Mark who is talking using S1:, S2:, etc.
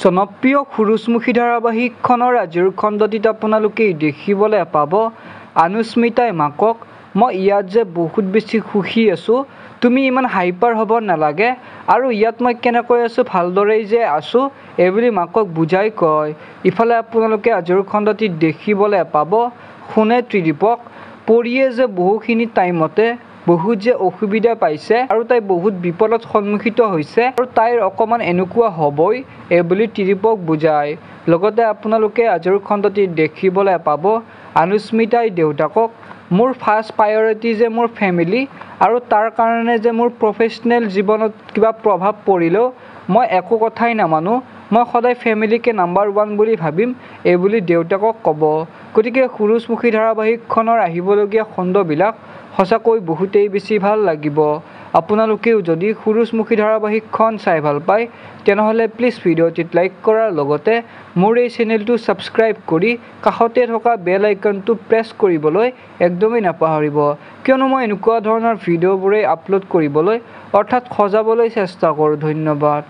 S1: জনপ্ৰিয় সুৰুজমুখী ধাৰাবাহিকখনৰ আজিৰ খণ্ডটিত আপোনালোকে দেখিবলৈ পাব অনুস্মিতাই মাকক মই ইয়াত যে বহুত বেছি সুখী আছোঁ, তুমি ইমান হাইপাৰ হ'ব নালাগে আৰু ইয়াত মই কেনেকৈ আছোঁ ভালদৰেই যে আছোঁ এইবুলি মাকক বুজাই কয়। ইফালে আপোনালোকে আজিৰ খণ্ডটিত দেখিবলৈ পাব শুনে ত্ৰিদীপক পৰিয়ে যে বহুখিনি টাইমতে বহুত যে অসুবিধা পাইছে আৰু তাই বহুত বিপদত সন্মুখীত হৈছে আৰু তাইৰ অকণমান এনেকুৱা হ'বই এইবুলি ত্ৰিদীপক বুজায়। লগতে আপোনালোকে আজিৰ খণ্ডটিত দেখিবলৈ পাব অনুস্মিতাই দেউতাকক মোৰ ফাৰ্ষ্ট প্ৰায়ৰিটি যে মোৰ ফেমিলি আৰু তাৰ কাৰণে যে মোৰ প্ৰফেশ্যনেল জীৱনত কিবা প্ৰভাৱ পৰিলেও মই একো কথাই নামানো, মই সদায় ফেমিলিকে নাম্বাৰ 1 বুলি ভাবিম এইবুলি দেউতাকক ক'ব। গতিকে সুৰুজমুখী ধাৰাবাহিকখনৰ আহিবলগীয়া খণ্ডবিলাক সঁচাকৈ বহুতেই বেছি ভাল লাগিব। আপোনালোকেও যদি সুৰুজমুখী ধাৰাবাহিকখন চাই ভাল পায় তেনেহ'লে প্লিজ ভিডিঅ'টিত লাইক কৰাৰ লগতে মোৰ এই চেনেলটো ছাবস্ক্ৰাইব কৰি কাষতে থকা বেল আইকনটো প্ৰেছ কৰিবলৈ একদমেই নাপাহৰিব, কিয়নো মই এনেকুৱা ধৰণৰ ভিডিঅ'বোৰে আপলোড কৰিবলৈ অৰ্থাৎ সজাবলৈ চেষ্টা কৰোঁ। ধন্যবাদ।